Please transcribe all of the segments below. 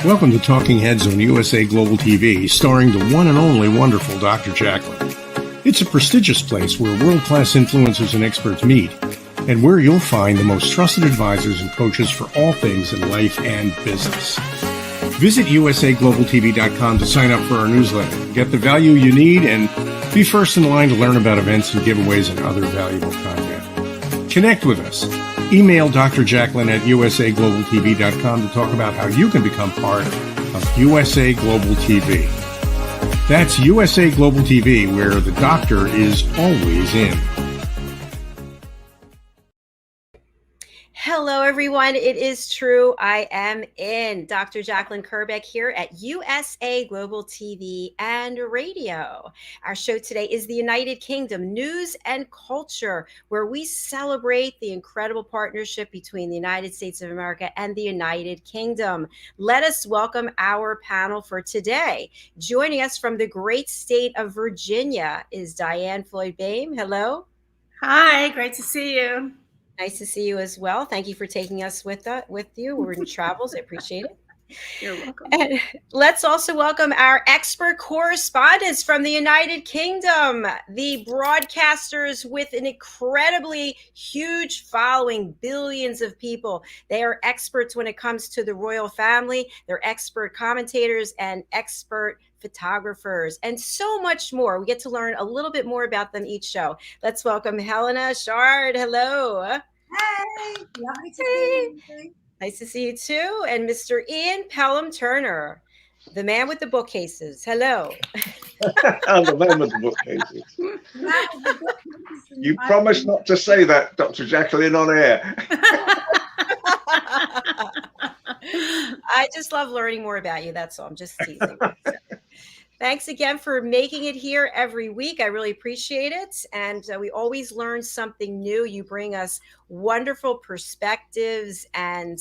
Welcome to Talking Heads on USA Global TV, starring the one and only wonderful Dr. JACALYN. It's a prestigious place where world-class influencers and experts meet, and where you'll find the most trusted advisors and coaches for all things in life and business. Visit usaglobaltv.com to sign up for our newsletter, get the value you need, and be first in line to learn about events and giveaways and other valuable content. Connect with us. Email Dr. JACALYN at usaglobaltv.com to talk about how you can become part of USA Global TV. That's USA Global TV, where the doctor is always in. Hello, everyone. It is true. I am in. Dr. JACALYN KERBECK here at USA Global TV and Radio. Our show today is the United Kingdom News and Culture, where we celebrate the incredible partnership between the United States of America and the United Kingdom. Let us welcome our panel for today. Joining us from the great state of Virginia is DIANN FLOYD BOEHM. Hello. Hi, great to see you. Nice to see you as well. Thank you for taking us with you. We're in travels. I appreciate it. You're welcome. And let's also welcome our expert correspondents from the United Kingdom, the broadcasters with an incredibly huge following, billions of people. They are experts when it comes to the royal family. They're expert commentators and expert photographers, and so much more. We get to learn a little bit more about them each show. Let's welcome Helena Chard. Hello. Hey, lovely to see you. Nice to see you too. And Mr. Ian Pelham Turner, the man with the bookcases. Hello. I'm the man with the bookcases. You promised not to say that, Dr. JACALYN, on air. I just love learning more about you. That's all. I'm just teasing. So, thanks again for making it here every week. I really appreciate it. And we always learn something new. You bring us wonderful perspectives and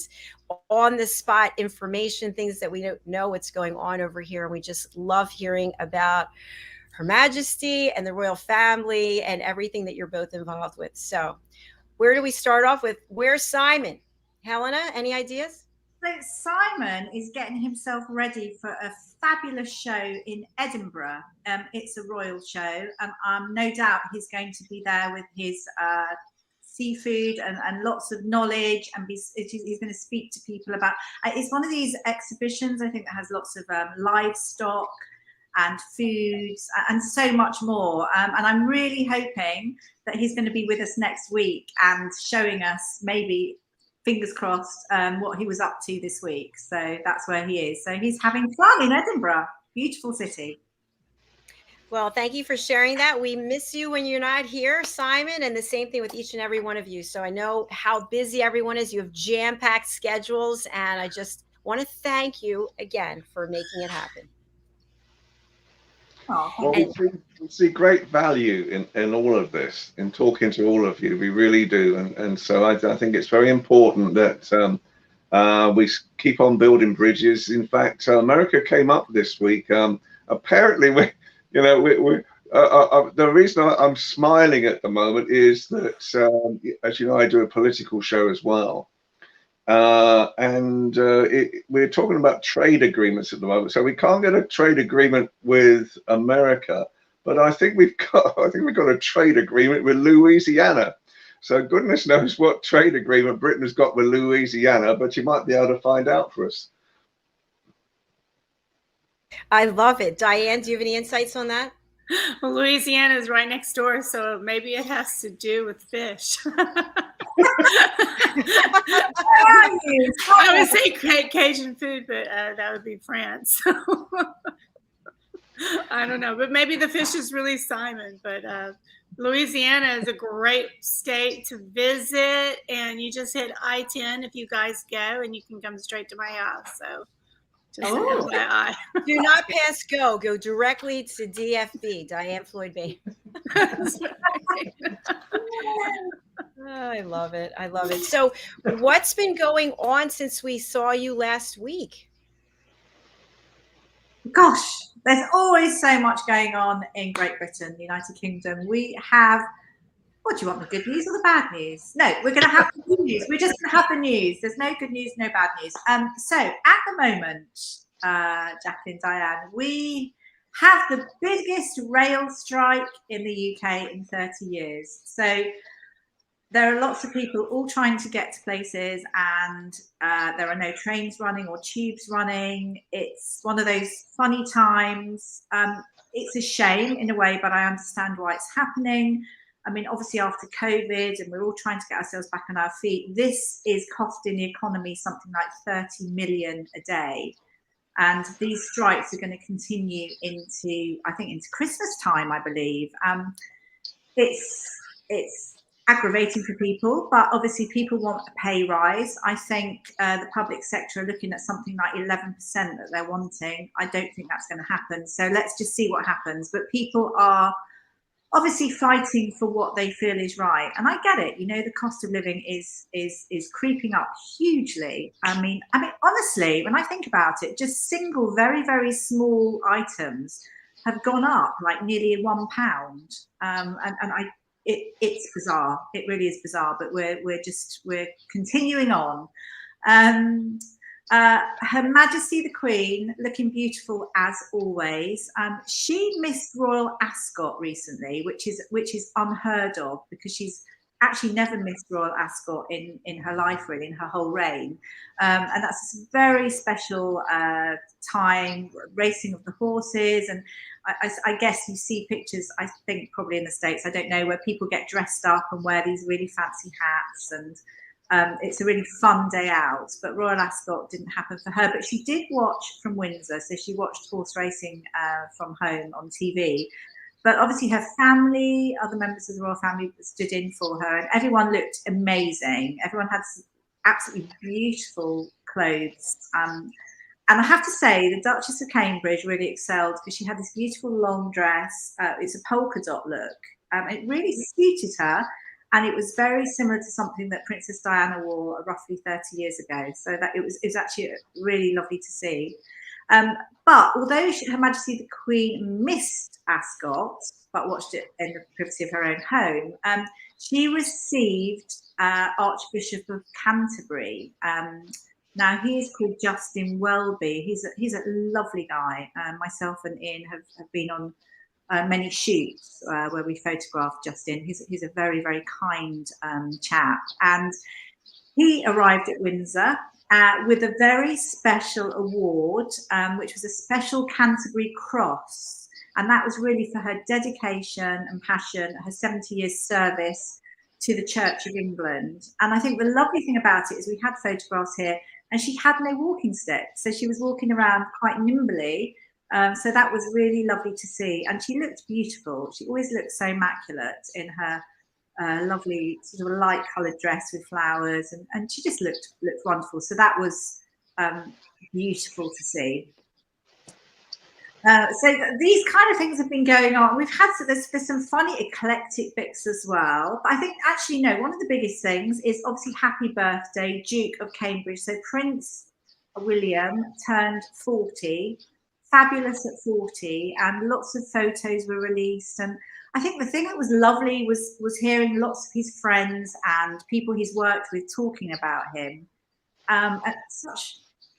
on-the-spot information, things that we don't know what's going on over here. And we just love hearing about Her Majesty and the royal family and everything that you're both involved with. So where do we start off with? Where's Simon? Helena, any ideas? So Simon is getting himself ready for a fabulous show in Edinburgh. It's a royal show, and no doubt he's going to be there with his seafood and lots of knowledge, and he's going to speak to people about. It's one of these exhibitions, I think, that has lots of livestock and foods and so much more. And I'm really hoping that he's going to be with us next week and showing us, maybe, fingers crossed, what he was up to this week. So that's where he is. So he's having fun in Edinburgh. Beautiful city. Well, thank you for sharing that. We miss you when you're not here, Simon, and the same thing with each and every one of you. So I know how busy everyone is. You have jam-packed schedules, and I just want to thank you again for making it happen. Well, we see great value in all of this, in talking to all of you. We really do. And so I think it's very important that we keep on building bridges. In fact, America came up this week. Apparently, the reason I'm smiling at the moment is that, as you know, I do a political show as well. We're talking about trade agreements at the moment, so we can't get a trade agreement with America, but I think we've got a trade agreement with Louisiana. So goodness knows what trade agreement Britain has got with Louisiana, but you might be able to find out for us. I love it. DIANN, do you have any insights on that? Well, Louisiana is right next door, so maybe it has to do with fish. I would say Cajun food, but that would be France. I don't know, but maybe the fish is really Simon. But Louisiana is a great state to visit, and you just hit I-10 if you guys go, and you can come straight to my house. So just FYI. Do not pass go. Go directly to DFB, DIANN FLOYD BOEHM. Oh, I love it. I love it. So what's been going on since we saw you last week? Gosh, there's always so much going on in Great Britain, the United Kingdom. We have What do you want, the good news or the bad news? No, we're going to have the good news. We're just going to have the news. There's no good news, no bad news. So at the moment, JACALYN, Dianne, we have the biggest rail strike in the UK in 30 years. So there are lots of people all trying to get to places, and there are no trains running or tubes running. It's one of those funny times. It's a shame in a way, but I understand why it's happening. I mean, obviously after COVID, and we're all trying to get ourselves back on our feet, this is costing the economy something like 30 million a day. And these strikes are going to continue into, I think, into Christmas time, I believe. It's aggravating for people, but obviously people want a pay rise. I think the public sector are looking at something like 11% that they're wanting. I don't think that's going to happen. So let's just see what happens. But people are obviously fighting for what they feel is right, and I get it. You know, the cost of living is creeping up hugely. I mean, honestly, when I think about it, just single, very, very small items have gone up like nearly £1, and it's bizarre. It really is bizarre. But we're continuing on. Her Majesty the Queen, looking beautiful as always. She missed Royal Ascot recently, which is unheard of, because she's actually never missed Royal Ascot in her life, really, in her whole reign. And that's a very special time, racing of the horses. And I guess you see pictures, I think probably in the States, I don't know, where people get dressed up and wear these really fancy hats, and it's a really fun day out. But Royal Ascot didn't happen for her, but she did watch from Windsor, so she watched horse racing from home on TV. But obviously her family, other members of the royal family, stood in for her, and everyone looked amazing. Everyone had absolutely beautiful clothes. And I have to say, the Duchess of Cambridge really excelled, because she had this beautiful long dress. It's a polka dot look. It really suited her. And it was very similar to something that Princess Diana wore roughly 30 years ago. So that it was actually really lovely to see. But although Her Majesty the Queen missed Ascot, but watched it in the privacy of her own home, she received Archbishop of Canterbury. Now he is called Justin Welby. He's a lovely guy. Myself and Ian have been on many shoots where we photographed Justin. He's a very, very kind chap, and he arrived at Windsor with a very special award, which was a special Canterbury Cross, and that was really for her dedication and passion, her 70 years service to the Church of England. And I think the lovely thing about it is we had photographs here, and she had no walking stick, so she was walking around quite nimbly. So that was really lovely to see, and she looked beautiful. She always looked so immaculate in her lovely sort of light coloured dress with flowers, and she just looked wonderful. So that was beautiful to see. So these kind of things have been going on. We've had, there's some funny eclectic bits as well. But I think actually, no, one of the biggest things is obviously happy birthday, Duke of Cambridge. So Prince William turned 40, fabulous at 40, and lots of photos were released. And I think the thing that was lovely was hearing lots of his friends and people he's worked with talking about him.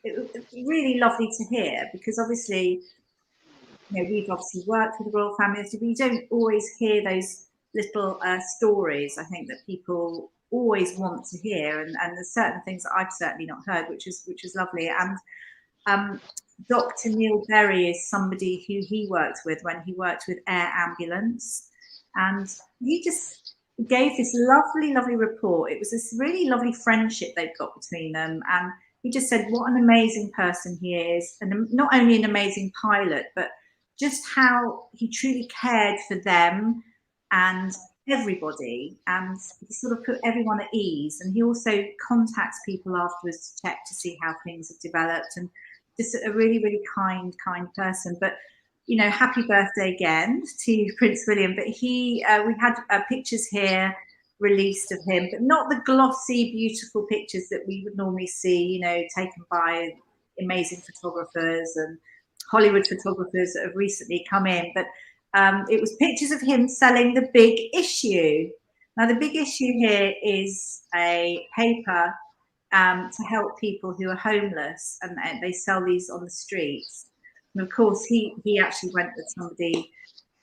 It was really lovely to hear, because obviously, you know, we've obviously worked with the royal family, but you don't always hear those little stories, I think, that people always want to hear, and there's certain things that I've certainly not heard, which is lovely. And Dr. Neil Berry is somebody who he worked with when he worked with Air Ambulance, and he just gave this lovely report. It was this really lovely friendship they've got between them, and he just said what an amazing person he is, and not only an amazing pilot, but just how he truly cared for them and everybody, and he sort of put everyone at ease. And he also contacts people afterwards to check to see how things have developed, and just a really kind person. But you know, happy birthday again to Prince William. But we had pictures here released of him, but not the glossy beautiful pictures that we would normally see, you know, taken by amazing photographers and Hollywood photographers that have recently come in. But it was pictures of him selling the big issue. Now, the big issue here is a paper to help people who are homeless, and they sell these on the streets. And of course, he actually went with somebody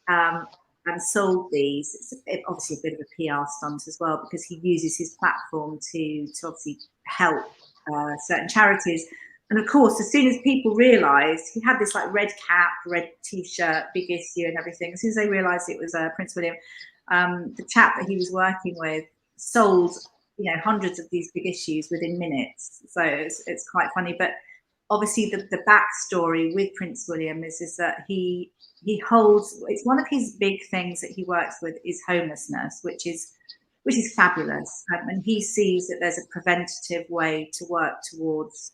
and sold these. It's obviously a bit of a PR stunt as well, because he uses his platform to obviously help certain charities. And of course, as soon as people realised, he had this like red cap, red t-shirt, big issue and everything. As soon as they realised it was Prince William, the chap that he was working with sold, you know, hundreds of these big issues within minutes. So it's quite funny. But obviously the backstory with Prince William is that he holds, it's one of his big things that he works with is homelessness, which is fabulous. And he sees that there's a preventative way to work towards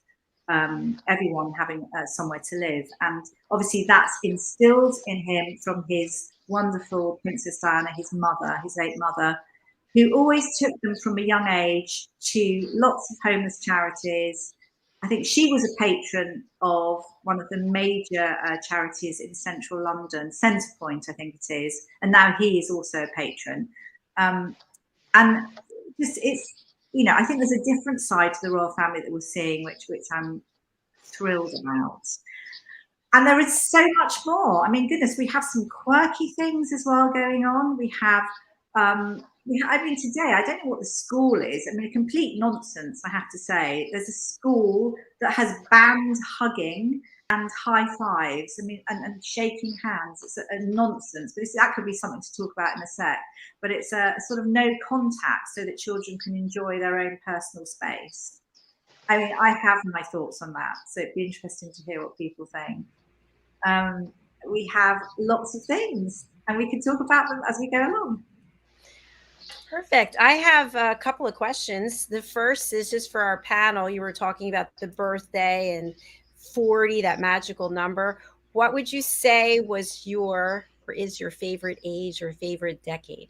everyone having somewhere to live. And obviously that's instilled in him from his wonderful Princess Diana, his mother, his late mother, who always took them from a young age to lots of homeless charities. I think she was a patron of one of the major charities in central London, Centrepoint, I think it is, and now he is also a patron. And just, it's, you know, I think there's a different side to the royal family that we're seeing, which I'm thrilled about. And there is so much more. I mean, goodness, we have some quirky things as well going on. We have, I mean, today, I don't know what the school is. I mean, a complete nonsense, I have to say. There's a school that has banned hugging and high fives, I mean, and shaking hands. It's a nonsense, but that could be something to talk about in a sec. But it's a sort of no contact so that children can enjoy their own personal space. I mean, I have my thoughts on that, so it'd be interesting to hear what people think. We have lots of things, and we can talk about them as we go along. Perfect. I have a couple of questions. The first is just for our panel. You were talking about the birthday and 40, that magical number. What would you say was your, or is your favorite age or favorite decade?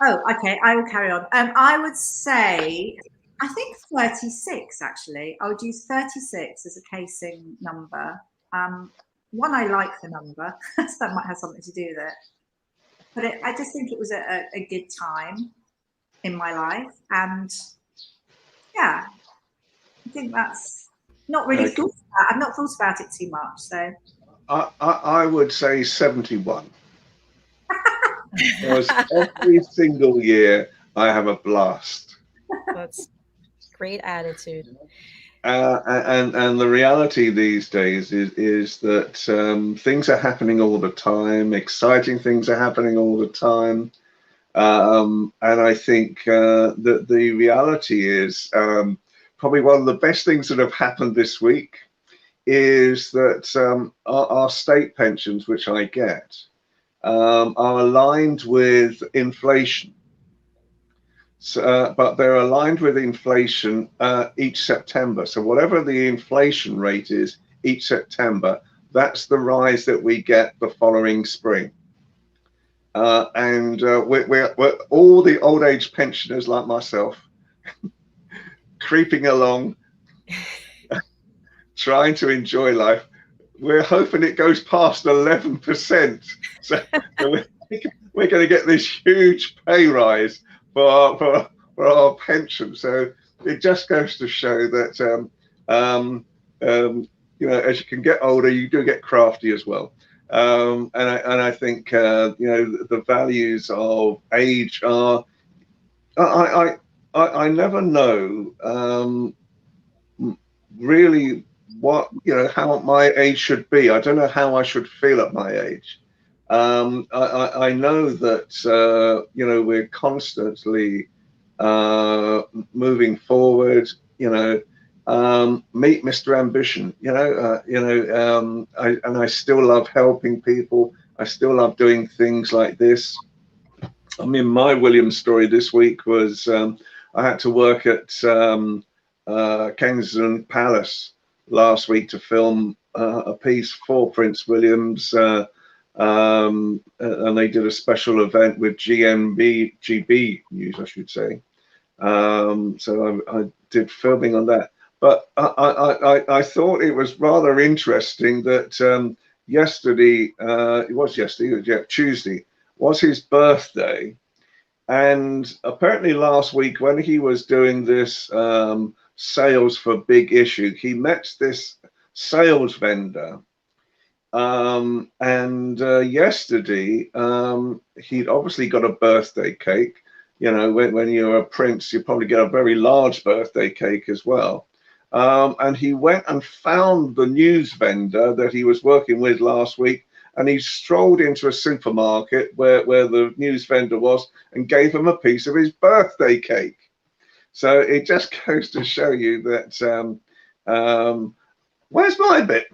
Oh, okay. I will carry on. I would say, I think 36, actually. I would use 36 as a casing number. One, I like the number, so that might have something to do with it. But I just think it was a good time in my life. And yeah, I think that's not really thought about. I've not thought about it too much. So I would say 71. Because every single year I have a blast. That's great attitude. And the reality these days is that things are happening all the time. Exciting things are happening all the time. And I think that the reality is probably one of the best things that have happened this week is that our state pensions, which I get, are aligned with inflation. So, but they're aligned with inflation each September. So whatever the inflation rate is each September, that's the rise that we get the following spring. And we're all the old age pensioners like myself, creeping along, trying to enjoy life. We're hoping it goes past 11%. So we're going to get this huge pay rise for our pension. So it just goes to show that you know, as you can get older, you do get crafty as well. And I think you know, the values of age are, I never know really what, you know, how my age should be. I don't know how I should feel at my age. I know that you know, we're constantly moving forward. You know, meet Mr. Ambition. You know, I still love helping people. I still love doing things like this. I mean, my Williams story this week was I had to work at Kensington Palace last week to film a piece for Prince William's. And they did a special event with GB News, I should say. So I did filming on that. But I thought it was rather interesting that yesterday, it was yesterday, yeah, Tuesday, was his birthday. And apparently last week when he was doing this sales for Big Issue, he met this sales vendor. Yesterday, he'd obviously got a birthday cake. You know, when you're a prince, you probably get a very large birthday cake as well. And he went and found the news vendor that he was working with last week, and he strolled into a supermarket where the news vendor was and gave him a piece of his birthday cake. So it just goes to show you that where's my bit?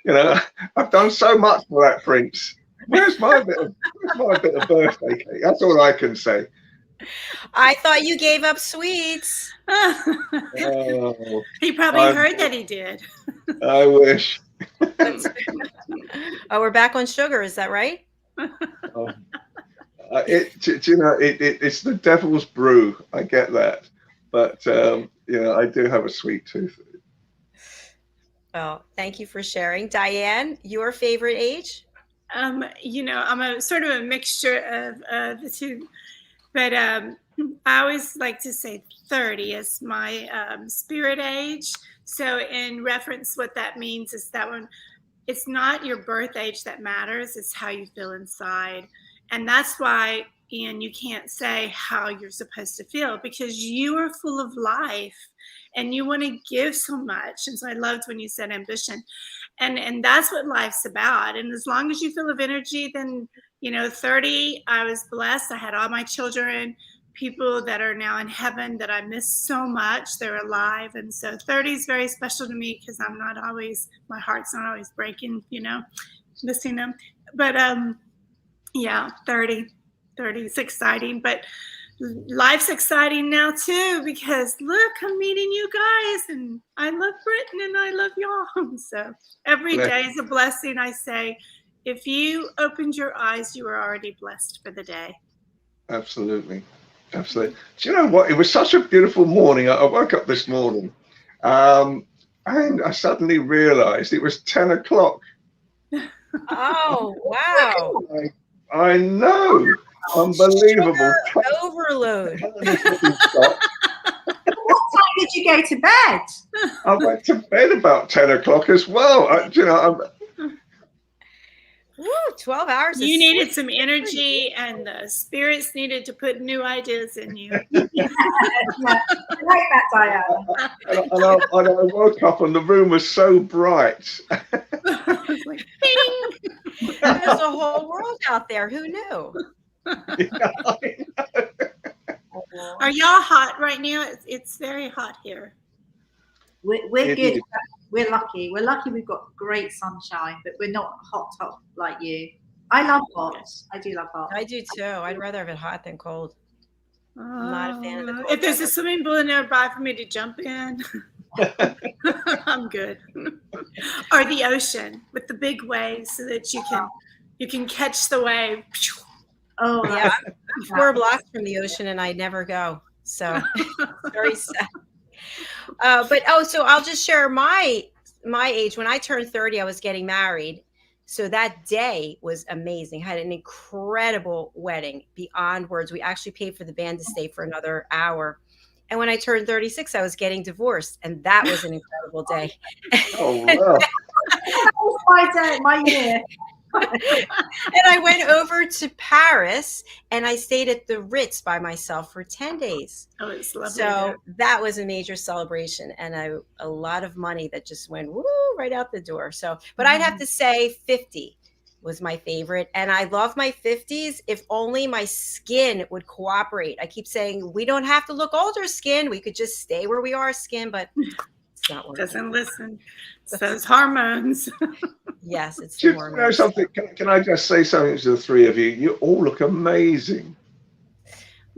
You know, I've done so much for that prince. Where's my bit of birthday cake? That's all I can say. I thought you gave up sweets. Oh, He probably heard that he did. I wish. Oh, we're back on sugar. Is that right? It's the devil's brew. I get that, but you know, I do have a sweet tooth. Well, thank you for sharing. Diann, your favorite age? You know, I'm a sort of a mixture of the two, but I always like to say 30 is my spirit age. So in reference, what that means is that when it's not your birth age that matters, it's how you feel inside. And that's why, Ian, you can't say how you're supposed to feel, because you are full of life and you want to give so much. And so I loved when you said ambition, and that's what life's about. And as long as you feel of energy, then, you know, 30, I was blessed. I had all my children, people that are now in heaven that I miss so much. They're alive. And so 30 is very special to me because I'm not always, my heart's not always breaking, you know, missing them. But yeah, 30 is exciting. But life's exciting now too, because look, I'm meeting you guys, and I love Britain and I love y'all. So every day is a blessing. I say, if you opened your eyes, you were already blessed for the day. Absolutely. Absolutely. Do you know what? It was such a beautiful morning. I woke up this morning and I suddenly realized it was 10 o'clock. Oh, wow. I know. Unbelievable. Sugar overload. What time did you go to bed? I went to bed about 10 o'clock as well. You know, Woo, 12 hours. You needed some energy, and the spirits needed to put new ideas in you. Yeah, I like that, Diana. and I woke up and the room was so bright. It's like, bing! There's a whole world out there. Who knew? Yeah, I know. Are y'all hot right now? It's very hot here. We're good. We're lucky. We're lucky we've got great sunshine, but we're not hot like you. I love hot. I do love hot. I do too. I'd rather have it hot than cold. I'm not a fan of the cold. If there's a swimming pool nearby for me to jump in, I'm good. Or the ocean with the big waves, so that you can catch the wave. Oh yeah, I'm 4 blocks from the ocean and I never go. So very sad. So I'll just share my age. When I turned 30, I was getting married. So that day was amazing. I had an incredible wedding beyond words. We actually paid for the band to stay for another hour. And when I turned 36, I was getting divorced. And that was an incredible day. Oh, wow. That was my day, my year. And I went over to Paris and I stayed at the Ritz by myself for 10 days. Oh, it's lovely. So that was a major celebration, and a lot of money that just went woo right out the door. So, but I'd have to say 50 was my favorite. And I love my 50s. If only my skin would cooperate. I keep saying we don't have to look older skin. We could just stay where we are skin, but it's not working. Doesn't listen. Says hormones. Yes, it's Do the you know hormones. something? Can I just say something to the three of you? You all look amazing.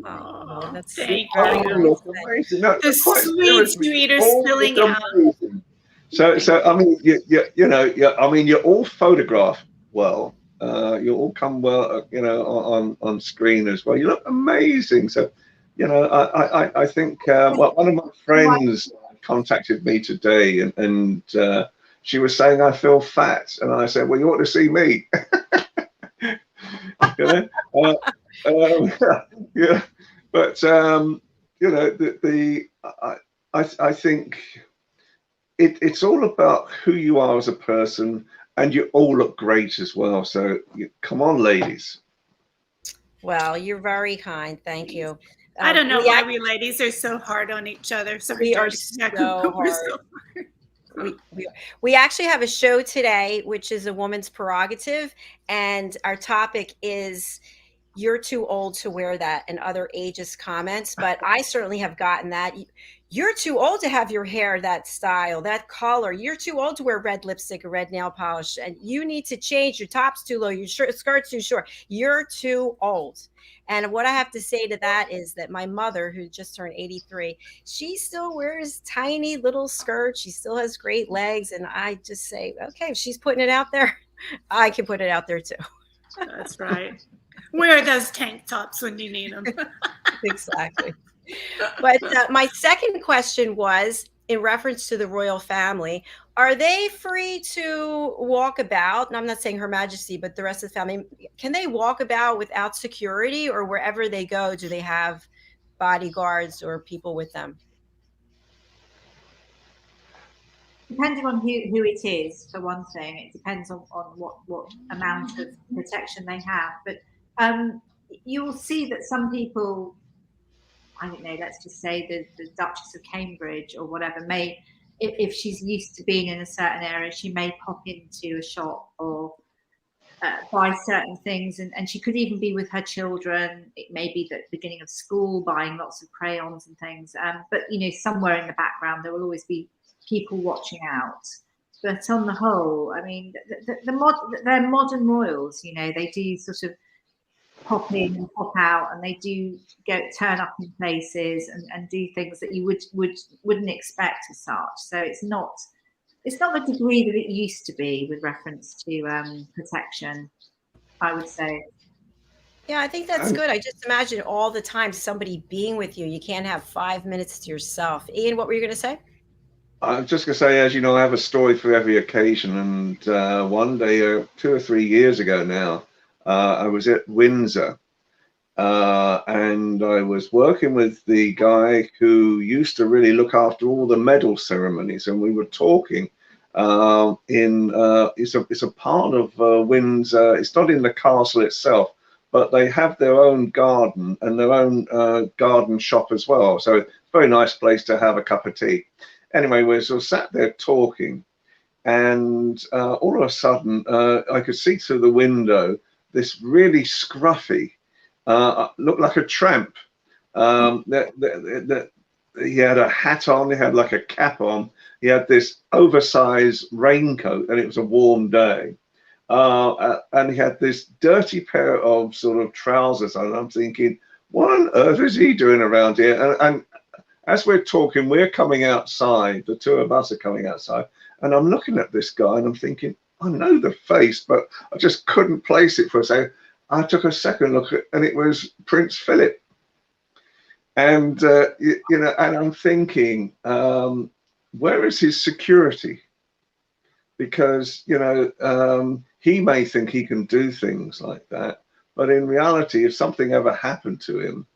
Oh, that's Thank You all you. look amazing. No, The quite sweets you eat are all spilling look out. amazing. So I mean, you know, I mean, you're all photographed well. You all come well, you know, on screen as well. You look amazing. So, you know, I think well, one of my friends contacted me today, and she was saying, I feel fat. And I said, well, you ought to see me. You know, yeah, but you know, I think it's all about who you are as a person, and you all look great as well. So come on, ladies. Well, you're very kind. Thank you. I don't know why we ladies are so hard on each other. We are so hard. We actually have a show today, which is a woman's prerogative, and our topic is "You're too old to wear that" and other ageist comments. But I certainly have gotten that. You're too old to have your hair that style, that color. You're too old to wear red lipstick or red nail polish, and you need to change. Your top's too low, your skirt's too short. You're too old. And what I have to say to that is that my mother, who just turned 83, she still wears tiny little skirts. She still has great legs. And I just say, okay, if she's putting it out there, I can put it out there too. That's right. Wear those tank tops when you need them. Exactly. But my second question was in reference to the royal family. Are they free to walk about? And I'm not saying Her Majesty, but the rest of the family. Can they walk about without security, or wherever they go, do they have bodyguards or people with them? Depending on who it is, for one thing, it depends on what amount of protection they have. But you will see that some people, I don't know, let's just say the Duchess of Cambridge or whatever, may, if she's used to being in a certain area, she may pop into a shop or buy certain things, and she could even be with her children. It may be the beginning of school, buying lots of crayons and things. But you know, somewhere in the background, there will always be people watching out. But on the whole, I mean, they're modern royals. You know, they do sort of pop in and pop out, and they do turn up in places and do things that you wouldn't expect as such. So it's not the degree that it used to be with reference to protection, I would say. Yeah, I think that's good. I just imagine all the time somebody being with you. You can't have 5 minutes to yourself. Ian, what were you going to say? I'm just going to say, as you know, I have a story for every occasion. And one day, 2 or 3 years ago now, I was at Windsor, and I was working with the guy who used to really look after all the medal ceremonies, and we were talking it's a part of Windsor. It's not in the castle itself, but they have their own garden and their own garden shop as well. So it's a very nice place to have a cup of tea. Anyway, we sort of sat there talking, and all of a sudden I could see through the window this really scruffy, looked like a tramp. He had a hat on, he had like a cap on, he had this oversized raincoat, and it was a warm day. And he had this dirty pair of sort of trousers on. And I'm thinking, what on earth is he doing around here? And as we're talking, we're coming outside, the two of us are coming outside, and I'm looking at this guy and I'm thinking, I know the face, but I just couldn't place it for a second. I took a second look at, and it was Prince Philip. And, you know, and I'm thinking, where is his security? Because, you know, he may think he can do things like that, but in reality, if something ever happened to him,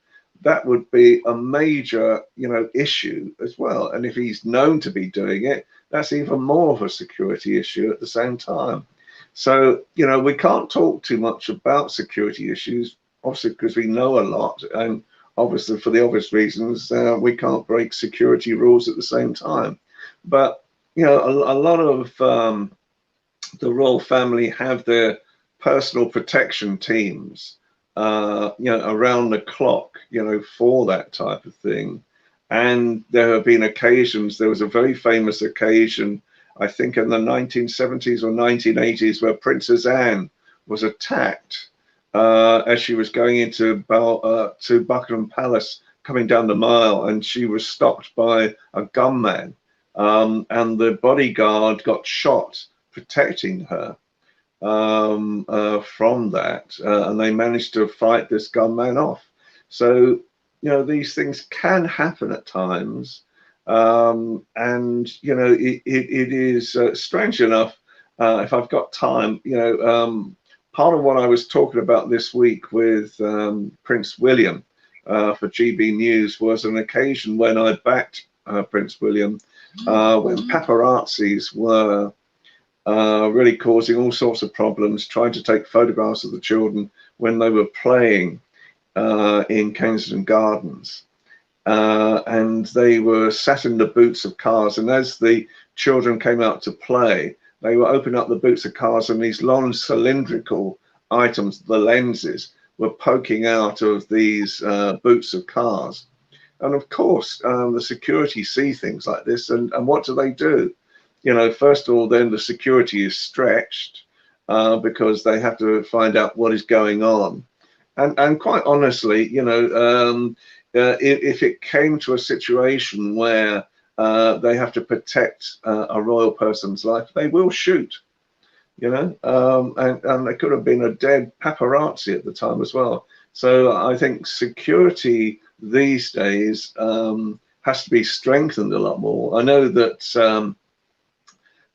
that would be a major, you know, issue as well. And if he's known to be doing it, that's even more of a security issue at the same time. So, you know, we can't talk too much about security issues, obviously, because we know a lot. And obviously, for the obvious reasons, we can't break security rules at the same time. But, you know, a lot of the royal family have their personal protection teams, you know, around the clock, you know, for that type of thing. And there have been occasions, there was a very famous occasion, I think in the 1970s or 1980s, where Princess Anne was attacked as she was going into to Buckingham Palace, coming down the Mile, and she was stopped by a gunman, and the bodyguard got shot protecting her from that, and they managed to fight this gunman off. So, you know, these things can happen at times, And you know, it is strange enough. If I've got time, you know, part of what I was talking about this week with Prince William for GB News was an occasion when I backed Prince William when paparazzis were really causing all sorts of problems, trying to take photographs of the children when they were playing in Kensington Gardens. And they were sat in the boots of cars, and as the children came out to play, they were opening up the boots of cars, and these long cylindrical items, the lenses, were poking out of these boots of cars. And of course, the security see things like this, and what do? You know, first of all, then the security is stretched because they have to find out what is going on. And quite honestly, you know, if it came to a situation where they have to protect a royal person's life, they will shoot, you know, and there could have been a dead paparazzi at the time as well. So I think security these days has to be strengthened a lot more. I know that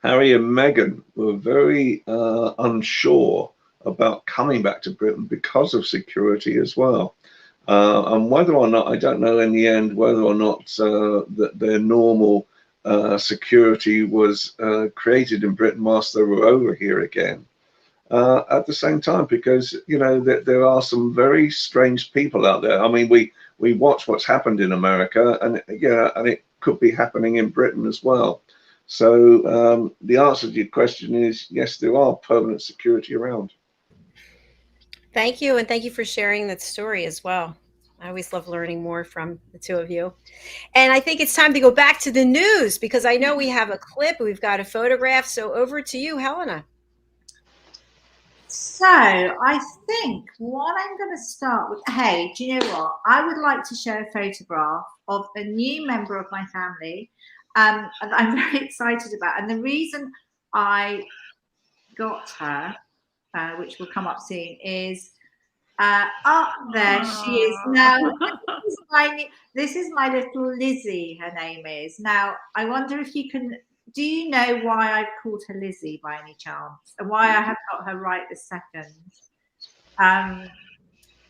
Harry and Meghan were very unsure about coming back to Britain because of security as well. And whether or not, I don't know in the end, whether or not that their normal security was created in Britain whilst they were over here again. At the same time, because, you know, there are some very strange people out there. I mean, we watch what's happened in America, and yeah, and it could be happening in Britain as well. So the answer to your question is yes, there are permanent security around. Thank you, and thank you for sharing that story as well. I always love learning more from the two of you. And I think it's time to go back to the news, because I know we have a clip, we've got a photograph. So over to you, Helena. So I think what I'm going to start with, hey, do you know what? I would like to show a photograph of a new member of my family that I'm very excited about. And the reason I got her, which will come up soon, is up there she is now. This is my little Lizzie, her name is. Now, I wonder if you can, do you know why I've called her Lizzie by any chance? And why I have got her right this second?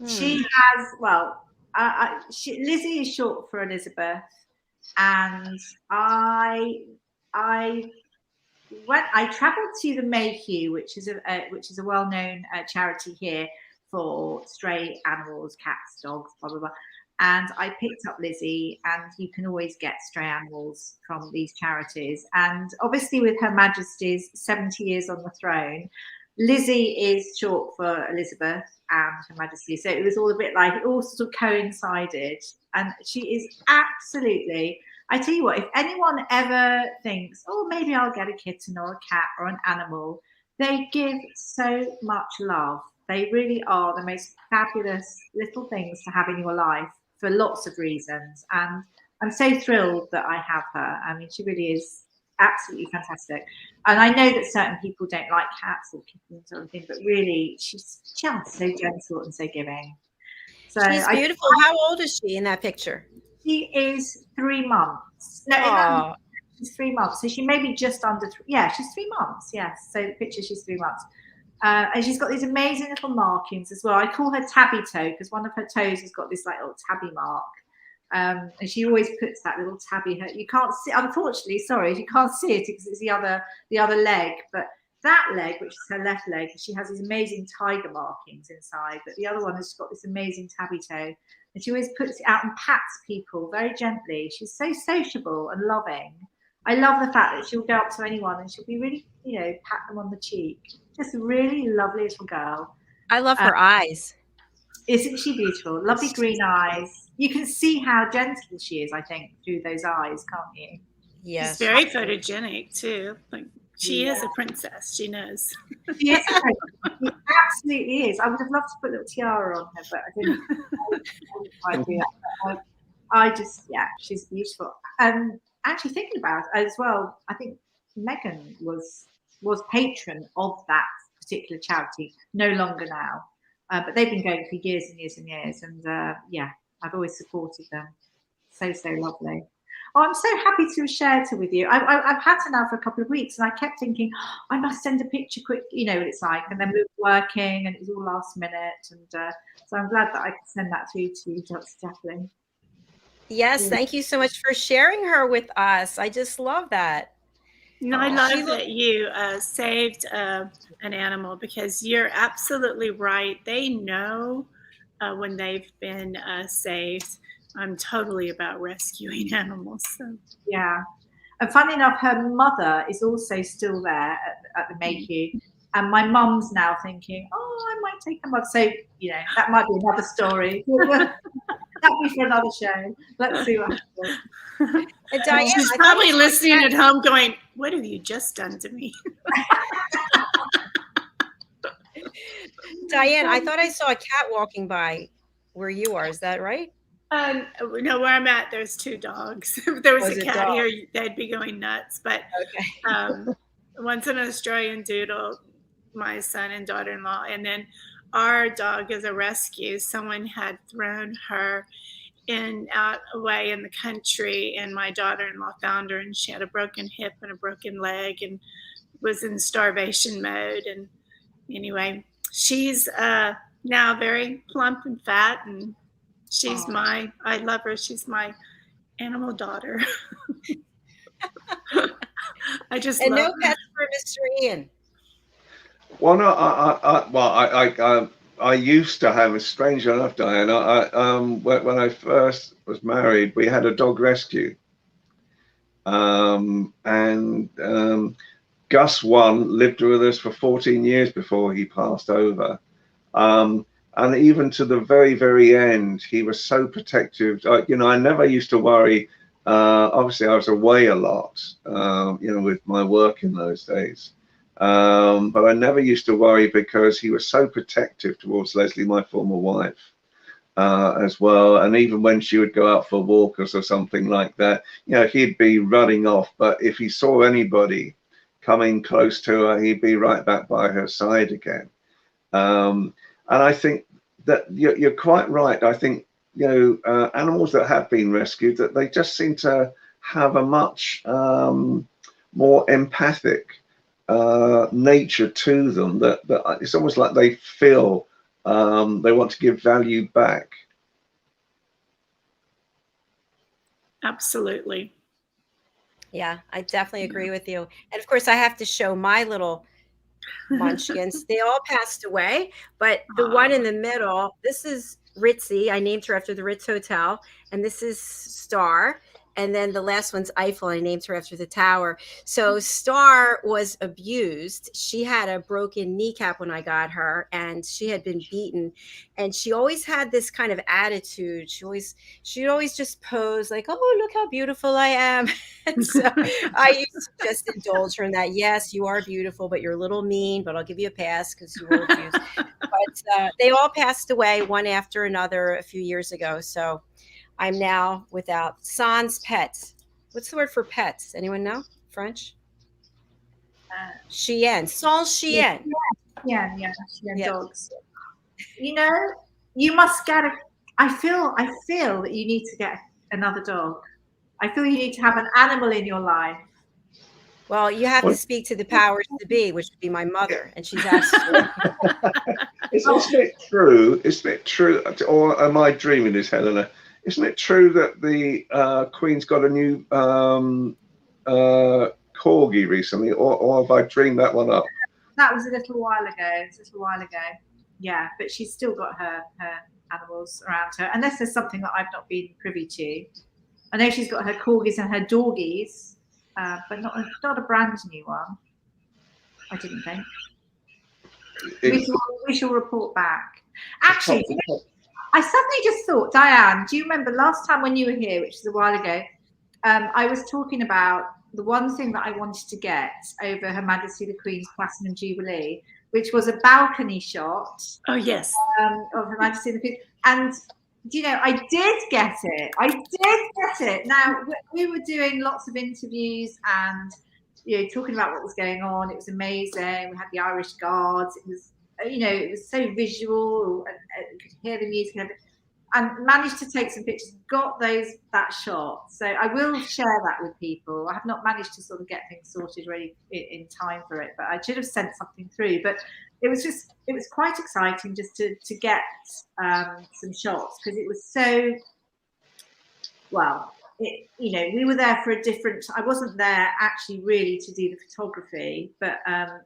She has, well, Lizzie is short for Elizabeth. And I travelled to the Mayhew, which is a well-known charity here for stray animals, cats, dogs, blah blah blah. And I picked up Lizzie, and you can always get stray animals from these charities. And obviously, with Her Majesty's 70 years on the throne, Lizzie is short for Elizabeth and Her Majesty. So it was all a bit like, it all sort of coincided. And she is absolutely, I tell you what, if anyone ever thinks, oh, maybe I'll get a kitten or a cat or an animal, they give so much love. They really are the most fabulous little things to have in your life for lots of reasons. And I'm so thrilled that I have her. I mean, she really is absolutely fantastic. And I know that certain people don't like cats or kittens or anything, but really, she's just so gentle and so giving. So she's beautiful. How old is she in that picture? She is 3 months. No, she's 3 months. So she may be just under 3. Yeah, she's 3 months. Yes. So the picture, she's 3 months. And she's got these amazing little markings as well. I call her Tabby Toe because one of her toes has got this like little tabby mark. And she always puts that little tabby. You can't see, unfortunately, sorry, you can't see it because it's the other leg. But that leg, which is her left leg, she has these amazing tiger markings inside. But the other one has got this amazing tabby toe. And she always puts it out and pats people very gently. She's so sociable and loving. I love the fact that she'll go up to anyone and she'll be really, you know, pat them on the cheek. Just a really lovely little girl. I love her eyes. Isn't she beautiful? Lovely green eyes. You can see how gentle she is, I think, through those eyes, can't you? Yes. She's very photogenic too. Like she is a princess. She knows. She is a princess. She absolutely is. I would have loved to put a little tiara on her, but I didn't. I do that. I just, yeah, she's beautiful. Actually thinking about it as well, I think Meghan was patron of that particular charity, no longer now. But they've been going for years and years and years. And yeah, I've always supported them. So lovely. Oh, I'm so happy to have shared her with you. I've had her now for a couple of weeks, and I kept thinking, oh, I must send a picture quick, you know what it's like. And then we were working, and it was all last minute. And so I'm glad that I could send that through to you, Dr. Jacqueline. Yes, thank you so much for sharing her with us. I just love that. No, I love that you saved an animal, because you're absolutely right. They know when they've been saved. I'm totally about rescuing animals. So. Yeah. And funny enough, her mother is also still there at the MACU. And my mum's now thinking, oh, I might take her mother. So, you know, that might be another story. That'll be for another show. Let's see what happens. And Diane, she's probably listening at home going, what have you just done to me? Diane, I thought I saw a cat walking by where you are. Is that right? No, where I'm at, there's 2 dogs. If there was a cat here, they'd be going nuts. But one's an Australian doodle, my son and daughter-in-law, and then our dog is a rescue. Someone had thrown her away in the country, and my daughter-in-law found her, and she had a broken hip and a broken leg and was in starvation mode. And anyway, she's now very plump and fat, and she's I love her. She's my animal daughter. I just and love no pets for Mr. Ian. Well, no, I used to have, strange enough, Diane. When I first was married, we had a dog rescue, and Gus lived with us for 14 years before he passed over. And even to the very, very end, he was so protective. You know, I never used to worry. Obviously, I was away a lot, you know, with my work in those days. But I never used to worry, because he was so protective towards Leslie, my former wife, as well. And even when she would go out for walkers or something like that, you know, he'd be running off. But if he saw anybody coming close to her, he'd be right back by her side again. And I think that you're quite right. I think, you know, animals that have been rescued, that they just seem to have a much more empathic nature to them, that it's almost like they feel they want to give value back. Absolutely. Yeah, I definitely agree with you. And of course, I have to show my little munchkins. They all passed away, but the one in the middle, this is Ritzy. I named her after the Ritz Hotel, and this is Star. And then the last one's Eiffel. I named her after the tower. So Star was abused. She had a broken kneecap when I got her, and she had been beaten. And she always had this kind of attitude. She'd always just pose like, oh, look how beautiful I am. And so I used to just indulge her in that. Yes, you are beautiful, but you're a little mean, but I'll give you a pass because you were abused. But they all passed away one after another a few years ago. So I'm now without sans pets. What's the word for pets? Anyone know? French? Chien. Sans chien. Yeah, dogs. You know, you must get I feel that you need to get another dog. I feel you need to have an animal in your life. Well, you have to speak to the powers to be, which would be my mother, and she's absolutely. Isn't it true? Isn't it true? Or am I dreaming this, Helena? Isn't it true that the Queen's got a new corgi recently, or have I dreamed that one up? That was a little while ago. Yeah, but she's still got her animals around her, unless there's something that I've not been privy to. I know she's got her corgis and her doggies, but not a brand new one. I didn't think. We shall report back. Actually, I suddenly just thought, Diane, do you remember last time when you were here, which is a while ago, I was talking about the one thing that I wanted to get over Her Majesty the Queen's Platinum Jubilee, which was a balcony shot. Oh, yes. Of Her Majesty the Queen. And, you know, I did get it. Now, we were doing lots of interviews and, you know, talking about what was going on. It was amazing. We had the Irish Guards. It was, you know, it was so visual, and you could hear the music and everything. and managed to take some pictures, got that shot. So I will share that with people. I have not managed to sort of get things sorted ready in time for it, but I should have sent something through. But it was quite exciting just to get some shots, because it was so, well, we were there for a different, I wasn't there actually really to do the photography, but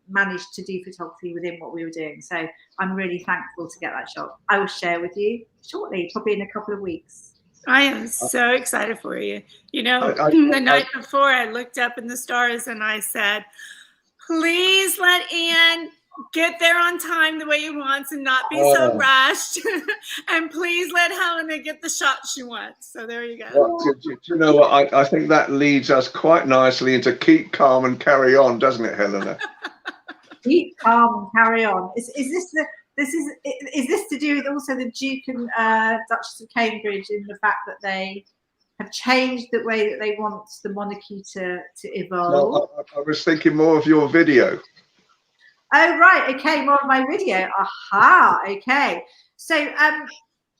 managed to do photography within what we were doing. So I'm really thankful to get that shot. I will share with you shortly, probably in a couple of weeks. I am so excited for you. The night before, I looked up in the stars and I said, please let Ian get there on time the way he wants and not be so rushed. And please let Helena get the shot she wants. So there you go. Well, do you know what? I think that leads us quite nicely into keep calm and carry on, doesn't it, Helena? Keep calm and carry on. Is this to do with also the Duke and Duchess of Cambridge, in the fact that they have changed the way that they want the monarchy to evolve? No, I was thinking more of your video. Oh, right. Okay. More of my video. Aha. Okay. So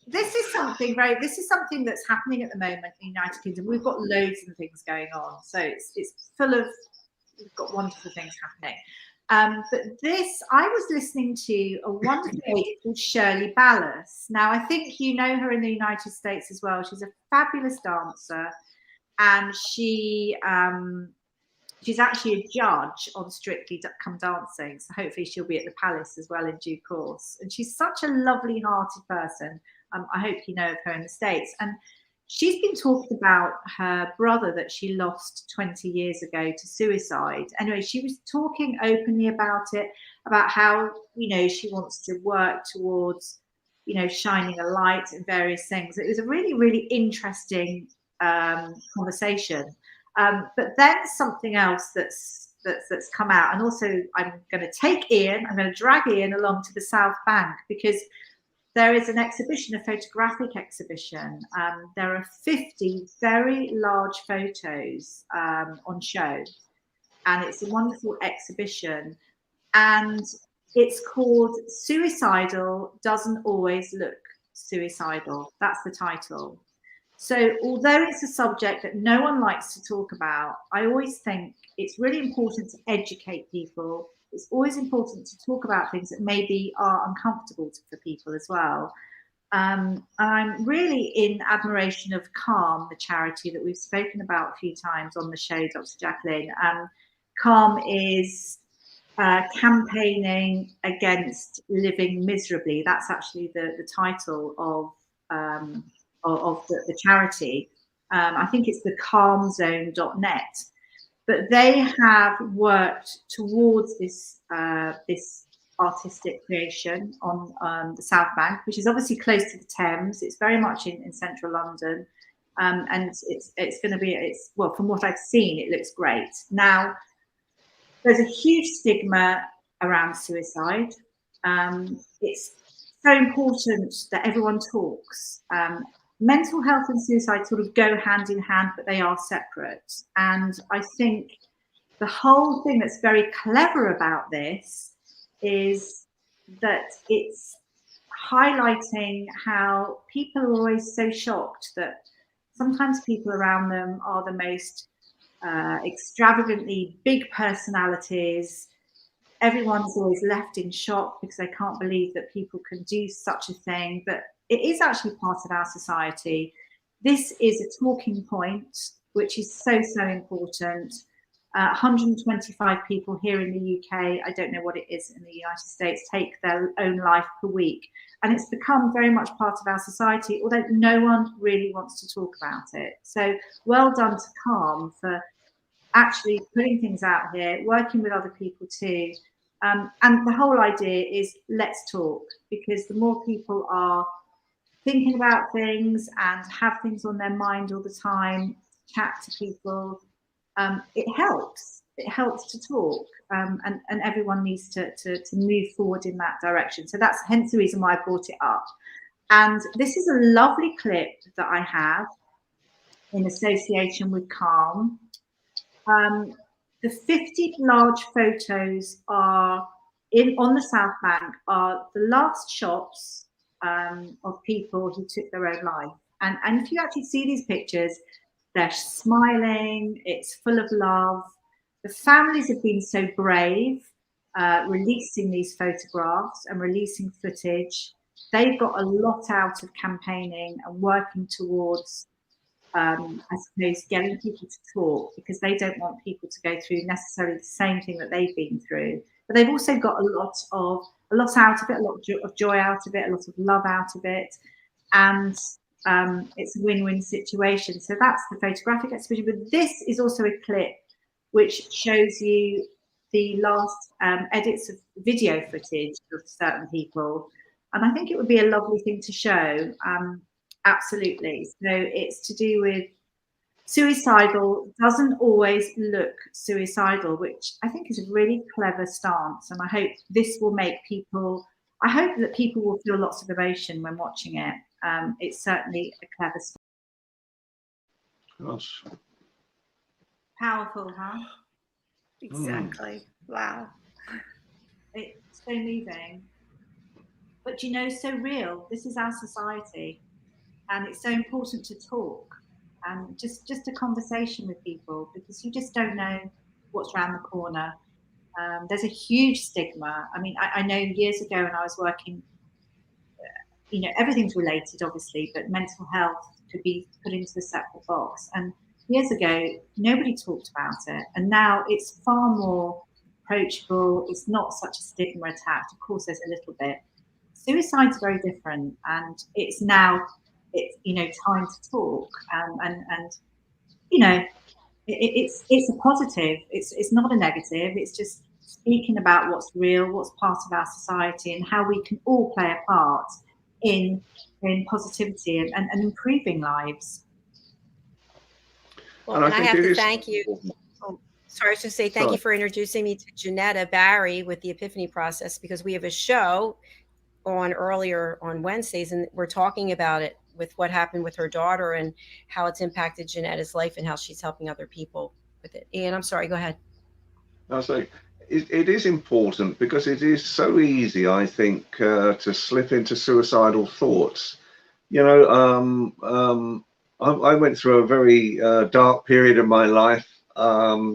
this is something that's happening at the moment in the United Kingdom. We've got loads of things going on. So it's full of, we've got wonderful things happening. But I was listening to a wonderful lady called Shirley Ballas. Now, I think you know her in the United States as well. She's a fabulous dancer, and she's actually a judge on Strictly Come Dancing, so hopefully she'll be at the Palace as well in due course. And she's such a lovely-hearted person. I hope you know of her in the States. And she's been talking about her brother that she lost 20 years ago to suicide. Anyway, she was talking openly about it, about how, she wants to work towards, shining a light and various things. It was a really, really interesting conversation. But then something else that's come out, and also I'm going to drag Ian along to the South Bank, because there is an exhibition, a photographic exhibition. There are 50 very large photos on show, and it's a wonderful exhibition, and it's called Suicidal Doesn't Always Look Suicidal. That's the title. So although it's a subject that no one likes to talk about, I always think it's really important to educate people. It's always important to talk about things that maybe are uncomfortable for people as well. And I'm really in admiration of CALM, the charity that we've spoken about a few times on the show, Dr. JACALYN. CALM is campaigning against living miserably. That's actually the title of the charity. I think it's the calmzone.net, but they have worked towards this artistic creation on the South Bank, which is obviously close to the Thames. It's very much in central London, and it's going to be, well, from what I've seen, it looks great. Now, there's a huge stigma around suicide. It's so important that everyone talks. Mental health and suicide sort of go hand in hand, but they are separate. And I think the whole thing that's very clever about this is that it's highlighting how people are always so shocked that sometimes people around them are the most extravagantly big personalities. Everyone's always left in shock because they can't believe that people can do such a thing. But it is actually part of our society. This is a talking point, which is so important. 125 people here in the UK, I don't know what it is in the United States, take their own life per week. And it's become very much part of our society, although no one really wants to talk about it. So well done to CALM for actually putting things out here, working with other people too. And the whole idea is let's talk, because the more people are thinking about things and have things on their mind all the time, chat to people, it helps to talk, and everyone needs to move forward in that direction. So that's hence the reason why I brought it up. And this is a lovely clip that I have in association with CALM. The 50 large photos are on the South Bank are the last shots of people who took their own life. And if you actually see these pictures, they're smiling, it's full of love. The families have been so brave, releasing these photographs and releasing footage. They've got a lot out of campaigning and working towards, I suppose, getting people to talk, because they don't want people to go through necessarily the same thing that they've been through. But they've also got a lot out of it, a lot of joy out of it, a lot of love out of it. And it's a win-win situation. So that's the photographic exhibition. But this is also a clip which shows you the last edits of video footage of certain people. And I think it would be a lovely thing to show. Absolutely. So it's to do with suicidal, doesn't always look suicidal, which I think is a really clever stance. And I hope this will make people, I hope that people will feel lots of emotion when watching it. It's certainly a clever stance. Gosh. Powerful, huh? Exactly. Wow. It's so moving. But you know, so real. This is our society. And it's so important to talk and just a conversation with people, because you just don't know what's around the corner. There's a huge stigma. I mean, I know years ago when I was working, you know, everything's related, obviously, but mental health could be put into a separate box. And years ago, nobody talked about it. And now it's far more approachable. It's not such a stigma attached. Of course, there's a little bit. Suicide's very different. And it's now, you know, time to talk. And you know, it's a positive. It's not a negative. It's just speaking about what's real, what's part of our society, and how we can all play a part in positivity and improving lives. Well, and I have to thank you. Oh, sorry, I was just say thank you for introducing me to Janetta Barry with the Epiphany Process, because we have a show earlier on Wednesdays, and we're talking about it with what happened with her daughter and how it's impacted Janetta's life and how she's helping other people with it. Ian, I'm sorry, go ahead. I say it is important, because it is so easy, I think, to slip into suicidal thoughts. You know, I went through a very dark period of my life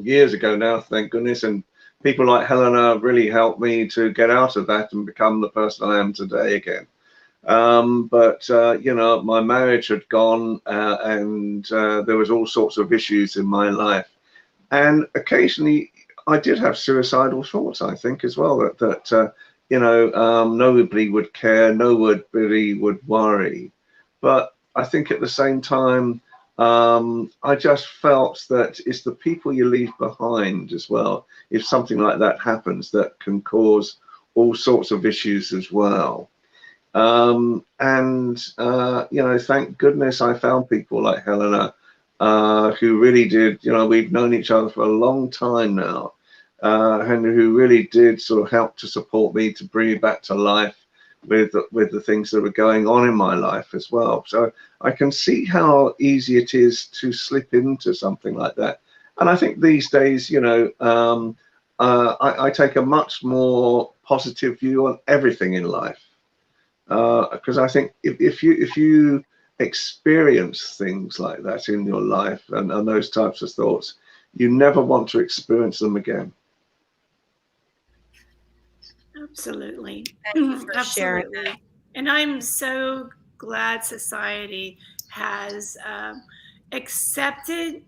years ago now, thank goodness, and people like Helena really helped me to get out of that and become the person I am today again. But you know, my marriage had gone, and there was all sorts of issues in my life, and occasionally I did have suicidal thoughts, I think, as well, that you know, nobody would care, nobody would worry. But I think at the same time, I just felt that it's the people you leave behind as well, if something like that happens, that can cause all sorts of issues as well. You know, thank goodness I found people like Helena, who really did, you know, we've known each other for a long time now, and who really did sort of help to support me to bring me back to life with the things that were going on in my life as well. So I can see how easy it is to slip into something like that. And I think these days, you know, I take a much more positive view on everything in life. Because I think if you experience things like that in your life and those types of thoughts, you never want to experience them again. Absolutely. Thank you for sharing. Absolutely. And I'm so glad society has accepted,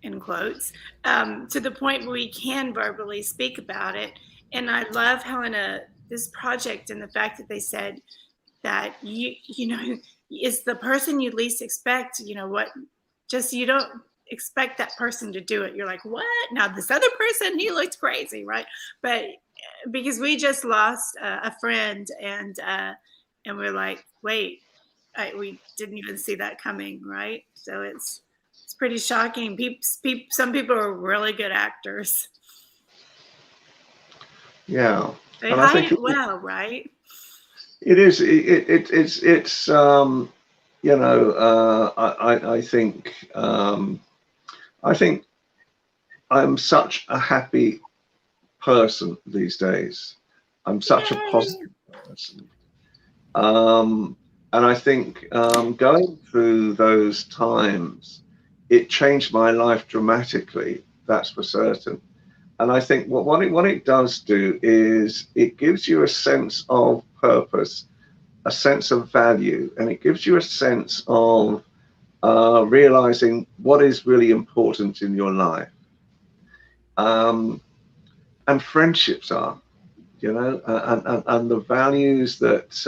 in quotes, to the point where we can verbally speak about it. And I love, Helena, this project and the fact that they said that you know, it's the person you least expect, you know, what, just, you don't expect that person to do it. You're like, what? Now this other person, he looks crazy, right? But because we just lost a friend, and we're like, wait, we didn't even see that coming, right? So it's pretty shocking. Some people are really good actors. Yeah, they hide it well, right? It is. It's you know, I think I'm such a happy person these days. I'm such a positive person, And I think going through those times, it changed my life dramatically. That's for certain. And I think what it does do is it gives you a sense of purpose, a sense of value, and it gives you a sense of realizing what is really important in your life. And friendships are, you know, and the values that,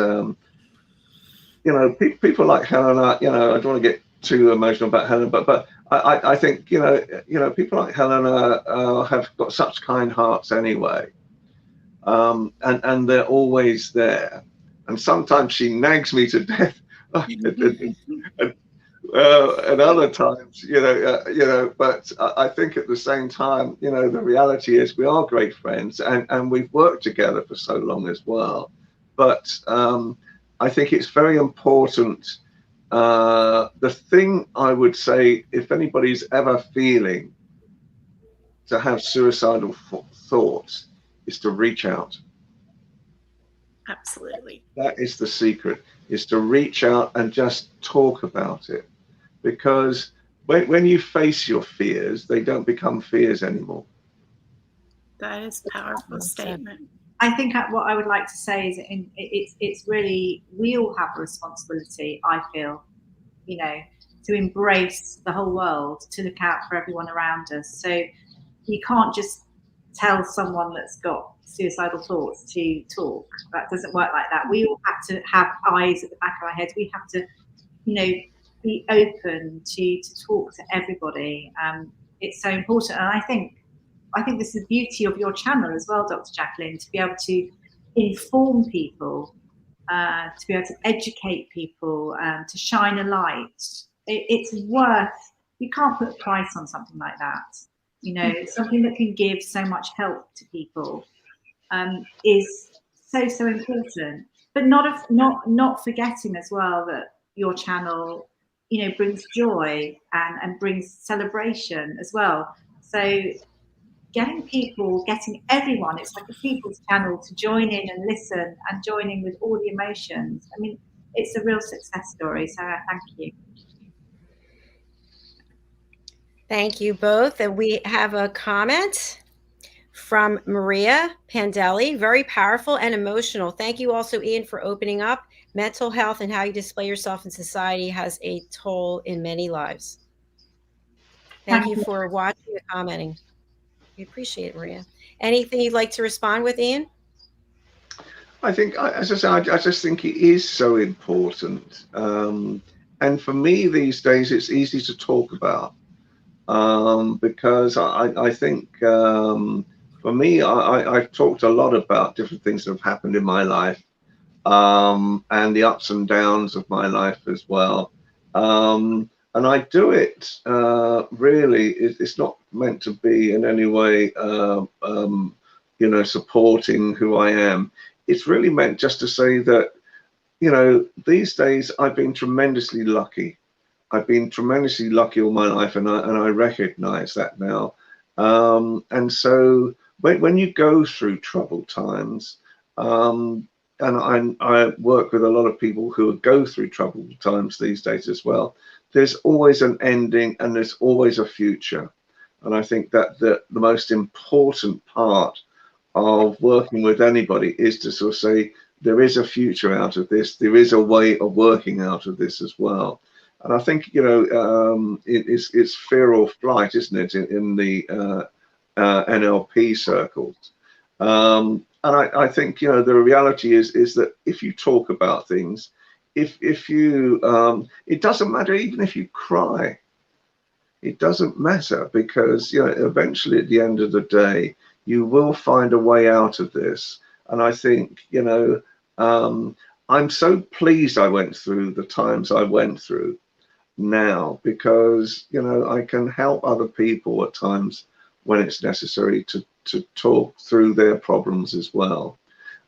you know, people like Helena, you know, I don't want to get too emotional about Helena, but I think, you know, people like Helena have got such kind hearts anyway. And they're always there. And sometimes she nags me to death. And other times, you know, but I think at the same time, you know, the reality is we are great friends, and we've worked together for so long as well. But I think it's very important. The thing I would say, if anybody's ever feeling to have suicidal thoughts, is to reach out. Absolutely. That is the secret, is to reach out and just talk about it. Because when you face your fears, they don't become fears anymore. That is a powerful statement. I think what I would like to say is it's really, we all have a responsibility, I feel, you know, to embrace the whole world, to look out for everyone around us. So you can't just tell someone that's got suicidal thoughts to talk. That doesn't work like that. We all have to have eyes at the back of our heads. We have to, you know, be open to talk to everybody. It's so important. And I think this is the beauty of your channel as well, Dr. JACALYN, to be able to inform people, to be able to educate people, to shine a light. It's worth, you can't put a price on something like that. You know, something that can give so much help to people is so important. But not forgetting as well that your channel, you know, brings joy and brings celebration as well. So getting everyone, it's like a people's channel, to join in and listen and join in with all the emotions. I mean, it's a real success story. So thank you. Thank you both. And we have a comment from Maria Pandelli, very powerful and emotional. Thank you also, Ian, for opening up. Mental health and how you display yourself in society has a toll in many lives. Thank you for watching and commenting. We appreciate it, Maria. Anything you'd like to respond with, Ian? I think, as I said, I just think it is so important. And for me these days, it's easy to talk about because I think for me, I've talked a lot about different things that have happened in my life and the ups and downs of my life as well. And I do it really, it's not meant to be in any way, you know, supporting who I am. It's really meant just to say that, you know, these days I've been tremendously lucky. I've been tremendously lucky all my life, and I recognize that now. And so when you go through troubled times, and I work with a lot of people who go through troubled times these days as well, there's always an ending and there's always a future. And I think that the most important part of working with anybody is to sort of say, there is a future out of this. There is a way of working out of this as well. And I think, you know, it's fear or flight, isn't it, in the NLP circles. And I think, you know, the reality is that if you talk about things, if you, it doesn't matter even if you cry. It doesn't matter, because, you know, eventually at the end of the day, you will find a way out of this. And I think, you know, I'm so pleased I went through the times I went through now, because, you know, I can help other people at times when it's necessary to talk through their problems as well.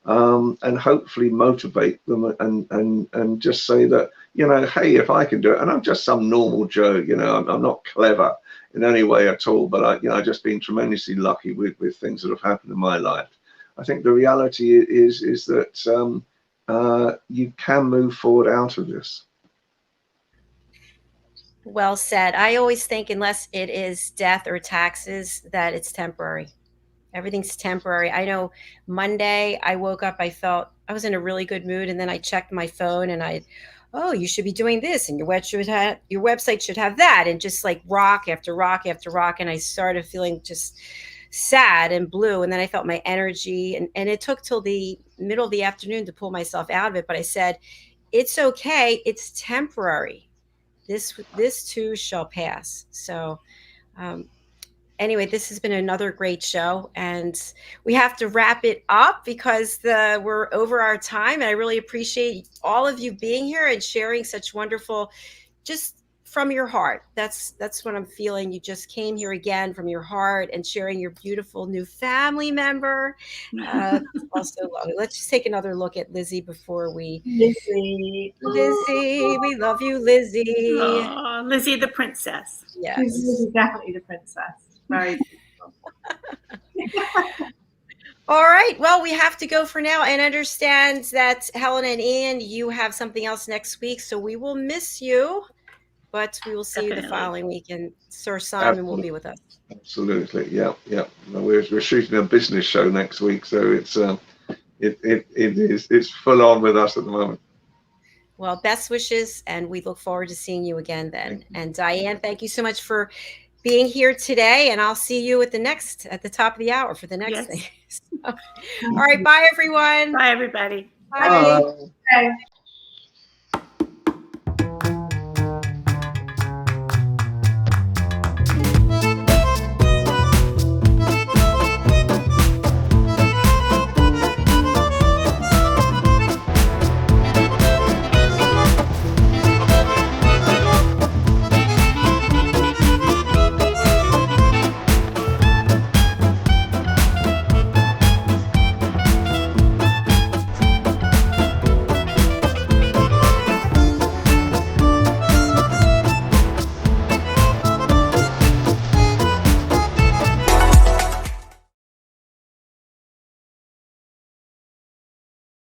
And hopefully motivate them and just say that, you know, hey, if I can do it, and I'm just some normal Joe, you know, I'm not clever in any way at all, but you know, I've just been tremendously lucky with things that have happened in my life. I think the reality is that you can move forward out of this. Well said. I always think unless it is death or taxes, that it's temporary. Everything's temporary. I know Monday I woke up, I felt I was in a really good mood, and then I checked my phone and oh, you should be doing this, and your website should have that, and just like rock after rock after rock. And I started feeling just sad and blue. And then I felt my energy, and it took till the middle of the afternoon to pull myself out of it. But I said, it's okay. It's temporary. This too shall pass. So, anyway, this has been another great show, and we have to wrap it up because we're over our time. And I really appreciate all of you being here and sharing such wonderful, just from your heart. That's what I'm feeling. You just came here again from your heart and sharing your beautiful new family member. Also lovely. Let's just take another look at Lizzie before we. Lizzie, we love you, Lizzie. Oh, Lizzie the princess. Yes. She's definitely the princess. Very beautiful. All right. Well, we have to go for now, and understand that Helena and Ian, you have something else next week, so we will miss you, but we will see you the following week, and Sir Simon will be with us. Absolutely. Yeah. No, we're shooting a business show next week, so it's full on with us at the moment. Well, best wishes, and we look forward to seeing you again then. And Diane, thank you so much for being here today, and I'll see you at the top of the hour for the next thing. So, all right, bye everyone. Bye everybody. Bye. Bye.